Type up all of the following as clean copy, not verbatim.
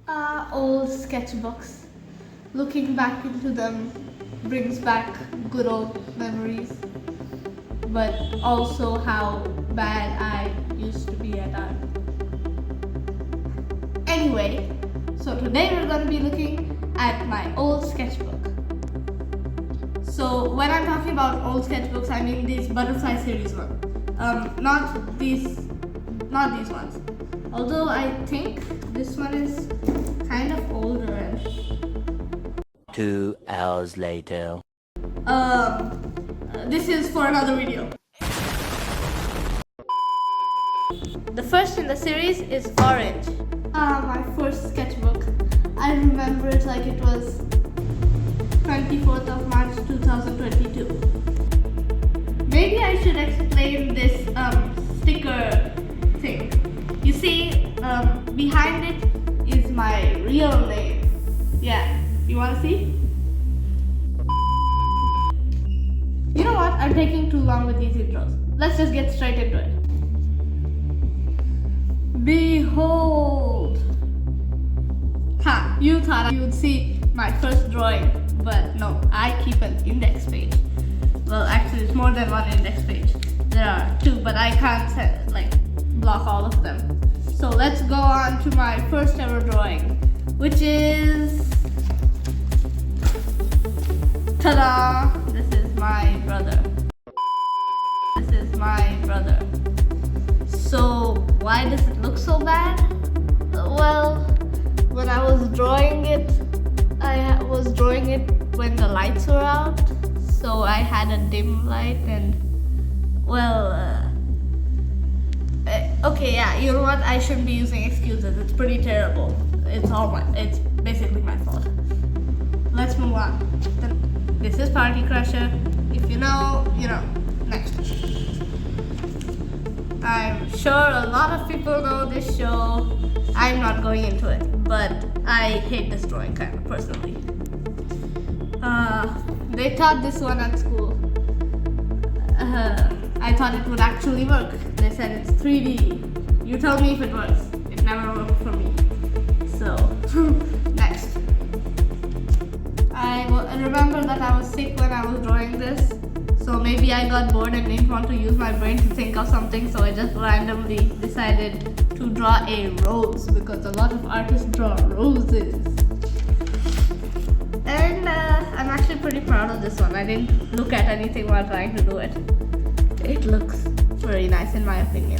Old sketchbooks. Looking back into them brings back good old memories, but also how bad I used to be at art. Anyway, so today we're going to be looking at my old sketchbook. So when I'm talking about old sketchbooks, I mean these butterfly series ones. Not these ones. Although I think this one is kind of older. 2 hours later. This is for another video. The first in the series is Orange. My first sketchbook. I remember it like it was 24th of March 2022. Maybe I should explain this sticker thing. You see, behind it is my real name. Yeah, you wanna see? You know what? I'm taking too long with these intros. Let's just get straight into it. Behold! Ha! You thought you would see my first drawing, but no, I keep an index page. Well, actually, it's more than one index page. There are two, but I can't block all of them. So let's go on to my first ever drawing, which is ta-da! This is my brother. This is my brother. So why does it look so bad? Well, when I was drawing it, I was drawing it when the lights were out. So I had a dim light and okay, yeah, you know what? I shouldn't be using excuses. It's pretty terrible. It's basically my fault. Let's move on. This is Party Crusher. If you know, you know. Next. I'm sure a lot of people know this show. I'm not going into it, but I hate this drawing kind of personally. They taught this one at school. I thought it would actually work. They said it's 3D. You tell me if it works. It never worked for me. So, next. I remember that I was sick when I was drawing this. So maybe I got bored and didn't want to use my brain to think of something. So I just randomly decided to draw a rose because a lot of artists draw roses. And I'm actually pretty proud of this one. I didn't look at anything while trying to do it. It looks very nice in my opinion.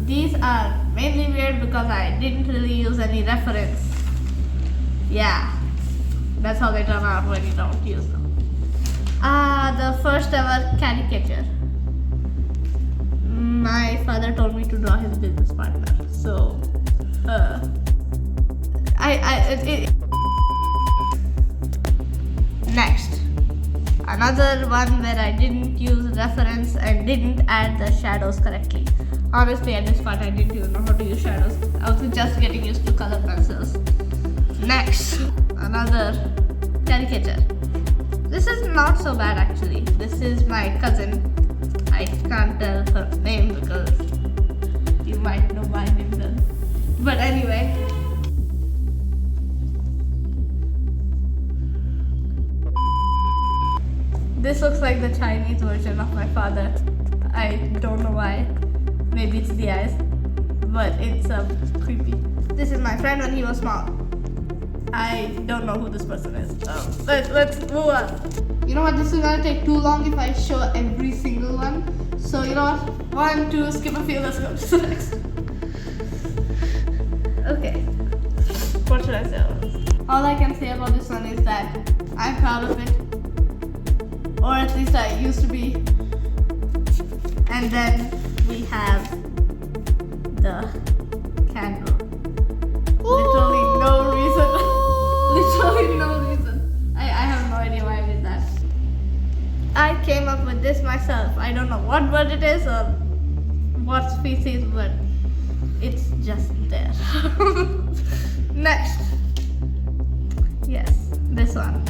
These are mainly weird because I didn't really use any reference. Yeah, that's how they turn out when you don't use them. The first ever caricature. My father told me to draw his business partner. So, Next, another one where I didn't use reference and didn't add the shadows correctly. Honestly, at this part, I didn't even know how to use shadows. I was just getting used to color pencils. Next, another caricature. This is not so bad actually. This is my cousin. I can't tell her name because you might know my name then. But anyway. This looks like the Chinese version of my father. I don't know why. Maybe it's the eyes. But it's creepy. This is my friend when he was small. I don't know who this person is. Let's move on. You know what? This is gonna take too long if I show every single one. So you know what? 1, 2, skip a few. Let's go to the next. Okay. What should I say about this? All I can say about this one is that I'm proud of it. Or at least I used to be. And then we have the candle. Literally no reason. Literally no reason. I have no idea why I did that. I came up with this myself. I don't know what bird it is or what species, but it's just there. Next. Yes, this one.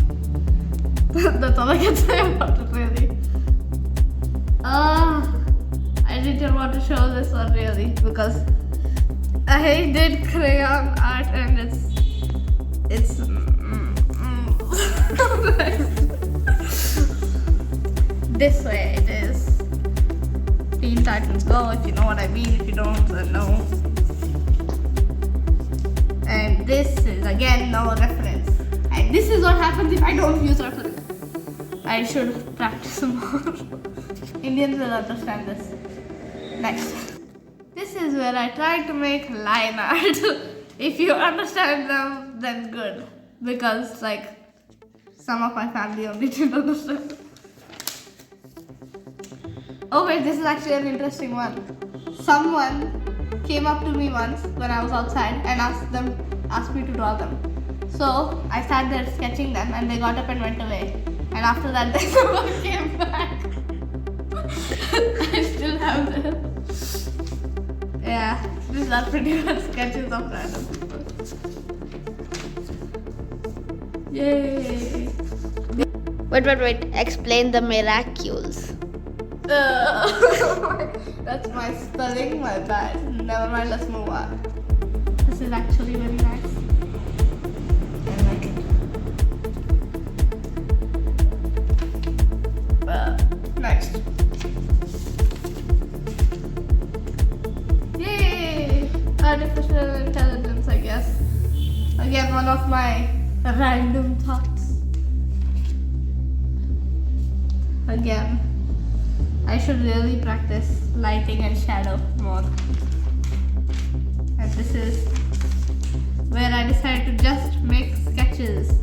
That's all I can say about it really. I didn't want to show this one really because I did crayon art and it's this way it is. Teen Titans Go, if you know what I mean. If you don't, then no. And this is again no reference. And this is what happens if I don't use reference. I should practice more. Indians will understand this. Next. This is where I try to make line art. If you understand them, then good. Because like some of my family only didn't understand. Oh wait, this is actually an interesting one. Someone came up to me once when I was outside and asked me to draw them. So I sat there sketching them and they got up and went away. And after that they never came back. I still have them. Yeah, these are pretty much sketches of random people. Yay! Wait. Explain the miracles. That's my spelling, my bad. Never mind, let's move on. This is actually very nice. I like it. Next. Yay! Artificial intelligence, I guess. Again, one of my random thoughts. Again, I should really practice lighting and shadow more. And this is where I decided to just make sketches.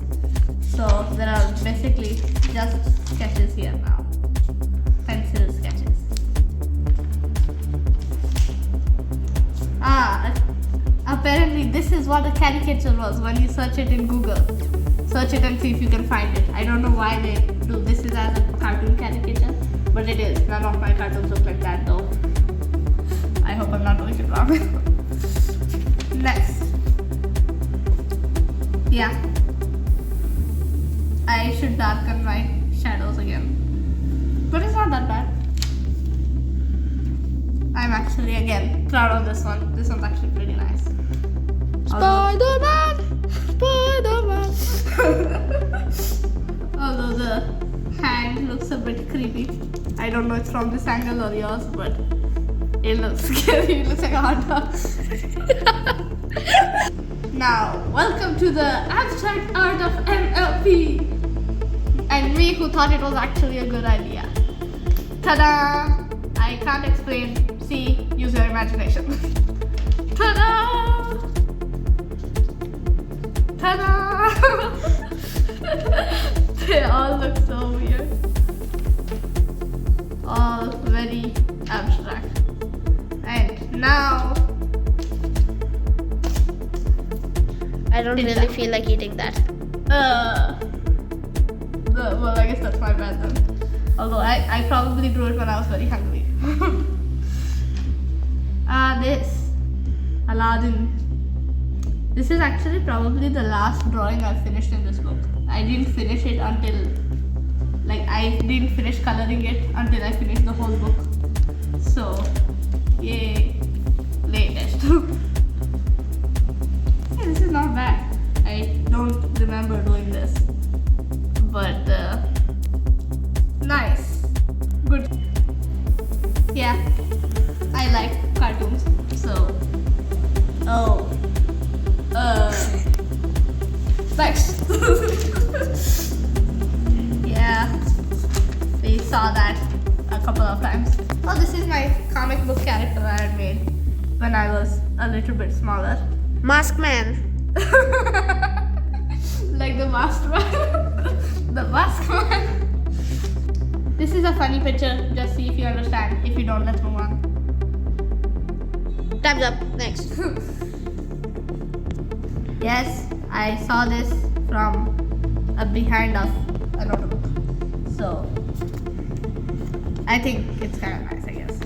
So there are basically just sketches here now. Pencil sketches. Apparently this is what a caricature was when you search it in Google. Search it and see if you can find it. I don't know why they do this is as a cartoon caricature, but it is. None of my cartoons look like that though. I hope I'm not doing it wrong. Next. Yeah. I should darken my shadows again. But it's not that bad. I'm actually again proud of this one. This one's actually pretty nice. Spider-Man! Although the hand looks a bit creepy. I don't know it's from this angle or yours, but it looks scary. It looks like a hot dog. Now, welcome to the abstract art of MLP. And me who thought it was actually a good idea. Ta-da! I can't explain. See, use your imagination. Ta-da! Ta-da! They all look so weird. All very abstract. And now... I don't really feel like eating that. Well, I guess that's my bad then. Although I probably drew it when I was very hungry. This Aladdin. This is actually probably the last drawing I finished in this book. I didn't finish it until, I didn't finish coloring it until I finished the whole book. So, yay, latest. Yeah, this is not bad. I don't remember doing this, but nice, good. Yeah, I like cartoons, so. Next. Yeah, we saw that a couple of times. Oh, this is my comic book character I had made when I was a little bit smaller. Mask Man. Like the masked man. The masked man. This is a funny picture. Just see if you understand. If you don't, let's move on. Time's up. Next. Yes, I saw this from a behind of a notebook. So I think it's kind of nice, I guess.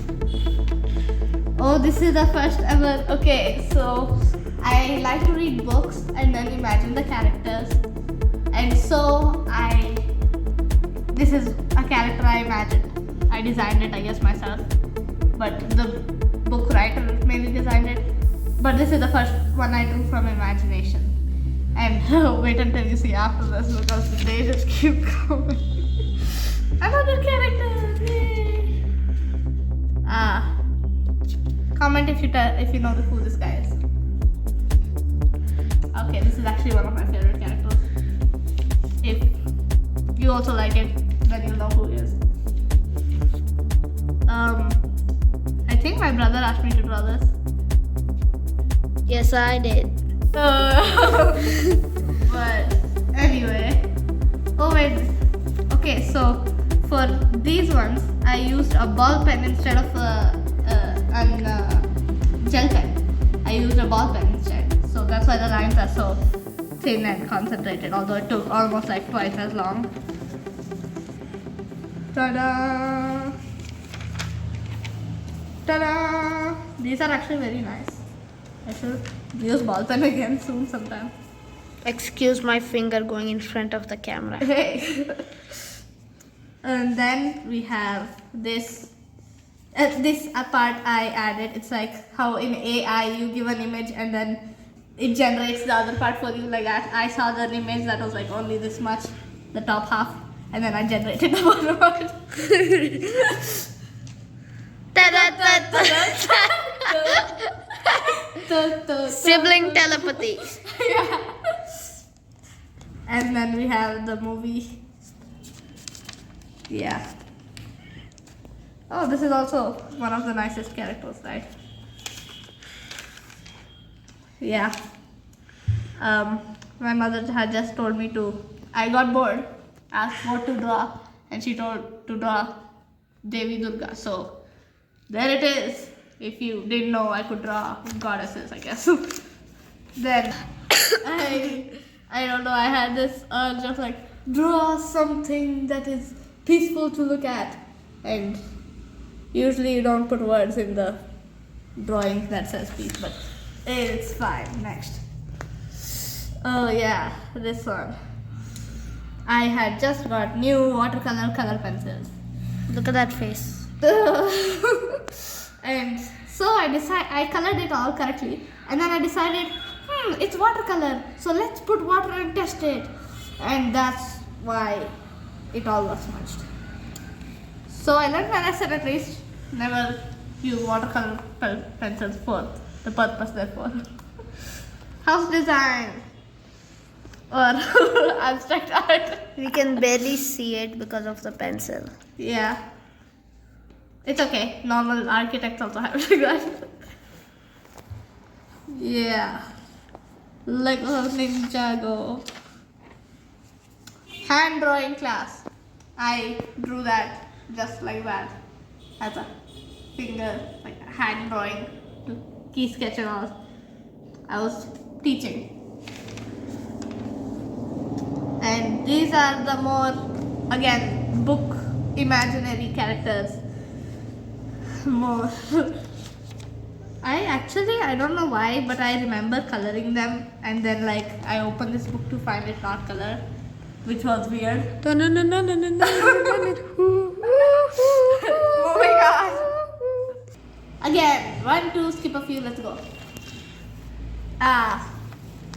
Oh, this is the first ever. Okay, so I like to read books and then imagine the characters. And so this is a character I imagined. I designed it, I guess, myself. But the book writer maybe designed it. But this is the first one I drew from imagination. And wait until you see after this because they just keep coming. Another character! Comment if you know who this guy is. Okay, this is actually one of my favorite characters. If you also like it, then you'll know who he is. I think my brother asked me to draw this. Yes, I did. But anyway. Oh wait. Okay, so for these ones, I used a ball pen instead of a gel pen. I used a ball pen instead. So that's why the lines are so thin and concentrated, although it took almost like twice as long. Ta-da! Ta-da! These are actually very nice. I should use ball pen again soon sometime. Excuse my finger going in front of the camera. Hey. And then we have this. This part I added. It's like how in AI you give an image and then it generates the other part for you. Like I saw the image that was like only this much, the top half, and then I generated the bottom part. Sibling telepathy. Yeah. And then we have the movie. Yeah. Oh, this is also one of the nicest characters, right? Yeah. My mother had just told me to. I got bored, asked what to draw, and she told to draw Devi Durga. So there it is. If you didn't know, I could draw goddesses, I guess. Then I don't know. I had this urge of like draw something that is peaceful to look at, and usually you don't put words in the drawing that says peace, but it's fine. Next. Oh yeah, this one. I had just got new watercolor color pencils. Look at that face. And so I colored it all correctly, and then I decided, it's watercolor, so let's put water and test it, and that's why it all got smudged. So I learned my lesson at least. Never use watercolor pencils for the purpose they're for. House design or abstract art. We can barely see it because of the pencil. Yeah. It's okay. Normal architects also have to do that. Yeah. Lego Ninjago. Hand drawing class. I drew that just like that. As a finger, like hand drawing, to key sketch and all. I was teaching. And these are the more, again, book imaginary characters. More. I don't know why, but I remember coloring them, and then like I opened this book to find it not colored, which was weird. Oh my god. Again, 1, 2, skip a few, let's go.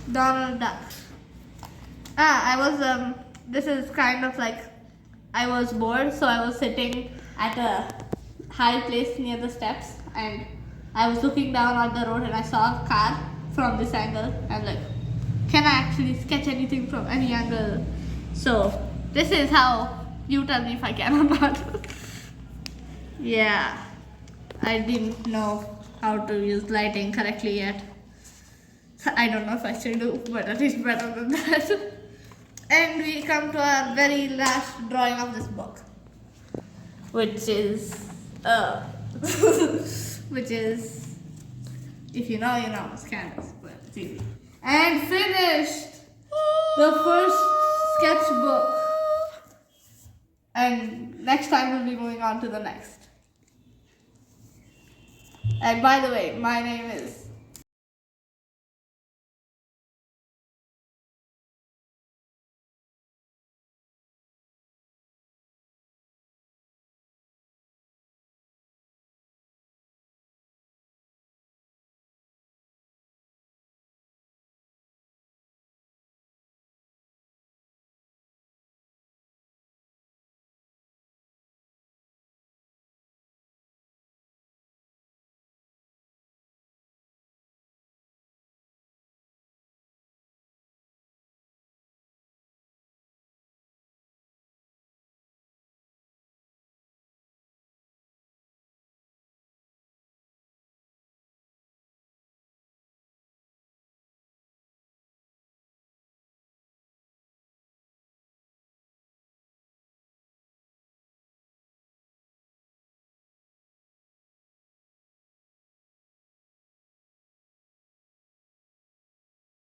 Donald Duck. This is kind of like, I was bored, so I was sitting at a high place near the steps, and I was looking down at the road and I saw a car from this angle. I'm like, can I actually sketch anything from any angle? So this is how you tell me if I can or not. Yeah, I didn't know how to use lighting correctly yet. I don't know if I still do, but at least better than that. And we come to our very last drawing of this book, which is if you know, you know, it's canvas, but it's easy. And finished the first sketchbook. And next time we'll be moving on to the next. And by the way, my name is